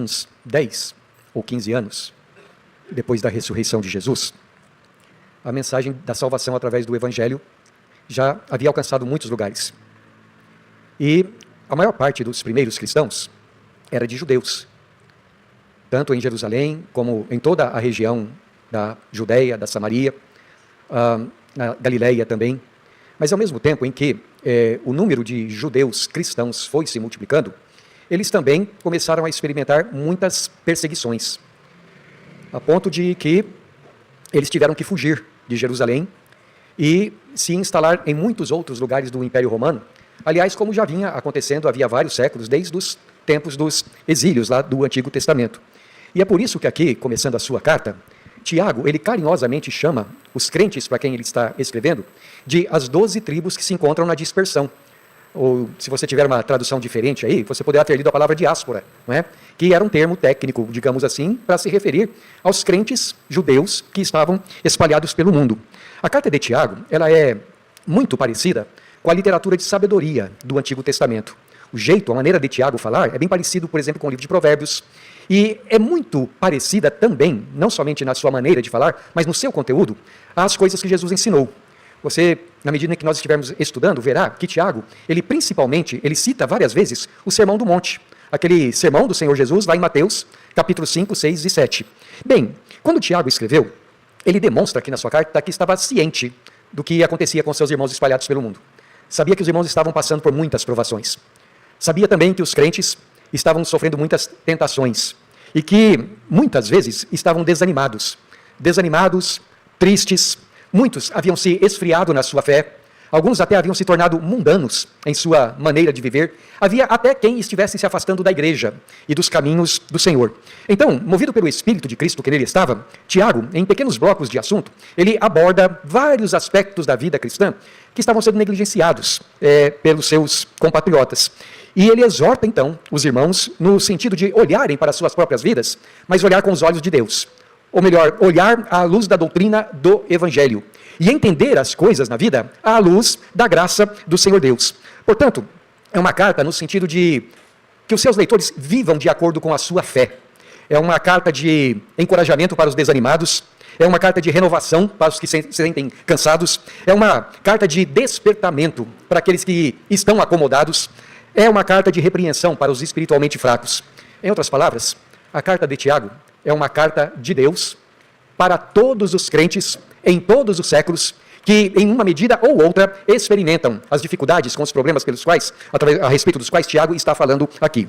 uns 10 ou 15 anos, depois da ressurreição de Jesus, a mensagem da salvação através do Evangelho já havia alcançado muitos lugares. E a maior parte dos primeiros cristãos era de judeus, tanto em Jerusalém como em toda a região da Judeia, da Samaria, na Galileia também. Mas ao mesmo tempo em que o número de judeus cristãos foi se multiplicando, eles também começaram a experimentar muitas perseguições, a ponto de que eles tiveram que fugir de Jerusalém e se instalar em muitos outros lugares do Império Romano. Aliás, como já vinha acontecendo havia vários séculos, desde os tempos dos exílios lá do Antigo Testamento. E é por isso que aqui, começando a sua carta, Tiago, ele carinhosamente chama os crentes para quem ele está escrevendo de as 12 tribos que se encontram na dispersão. Ou, se você tiver uma tradução diferente aí, você poderá ter lido a palavra diáspora, não é? Que era um termo técnico, digamos assim, para se referir aos crentes judeus que estavam espalhados pelo mundo. A carta de Tiago, ela é muito parecida com a literatura de sabedoria do Antigo Testamento. O jeito, a maneira de Tiago falar é bem parecido, por exemplo, com o livro de Provérbios. E é muito parecida também, não somente na sua maneira de falar, mas no seu conteúdo, às coisas que Jesus ensinou. Você, na medida em que nós estivermos estudando, verá que Tiago, ele cita várias vezes o Sermão do Monte, aquele sermão do Senhor Jesus lá em Mateus, capítulo 5, 6 e 7. Bem, quando Tiago escreveu, ele demonstra aqui na sua carta que estava ciente do que acontecia com seus irmãos espalhados pelo mundo. Sabia que os irmãos estavam passando por muitas provações. Sabia também que os crentes estavam sofrendo muitas tentações e que muitas vezes estavam desanimados, tristes. Muitos haviam se esfriado na sua fé, alguns até haviam se tornado mundanos em sua maneira de viver. Havia até quem estivesse se afastando da igreja e dos caminhos do Senhor. Então, movido pelo Espírito de Cristo que nele estava, Tiago, em pequenos blocos de assunto, ele aborda vários aspectos da vida cristã que estavam sendo negligenciados pelos seus compatriotas. E ele exorta, então, os irmãos no sentido de olharem para as suas próprias vidas, mas olhar com os olhos de Deus. Ou melhor, olhar à luz da doutrina do Evangelho e entender as coisas na vida à luz da graça do Senhor Deus. Portanto, é uma carta no sentido de que os seus leitores vivam de acordo com a sua fé. É uma carta de encorajamento para os desanimados, é uma carta de renovação para os que se sentem cansados, é uma carta de despertamento para aqueles que estão acomodados, é uma carta de repreensão para os espiritualmente fracos. Em outras palavras, a carta de Tiago é uma carta de Deus para todos os crentes em todos os séculos que, em uma medida ou outra, experimentam as dificuldades com os problemas pelos quais, a respeito dos quais Tiago está falando aqui.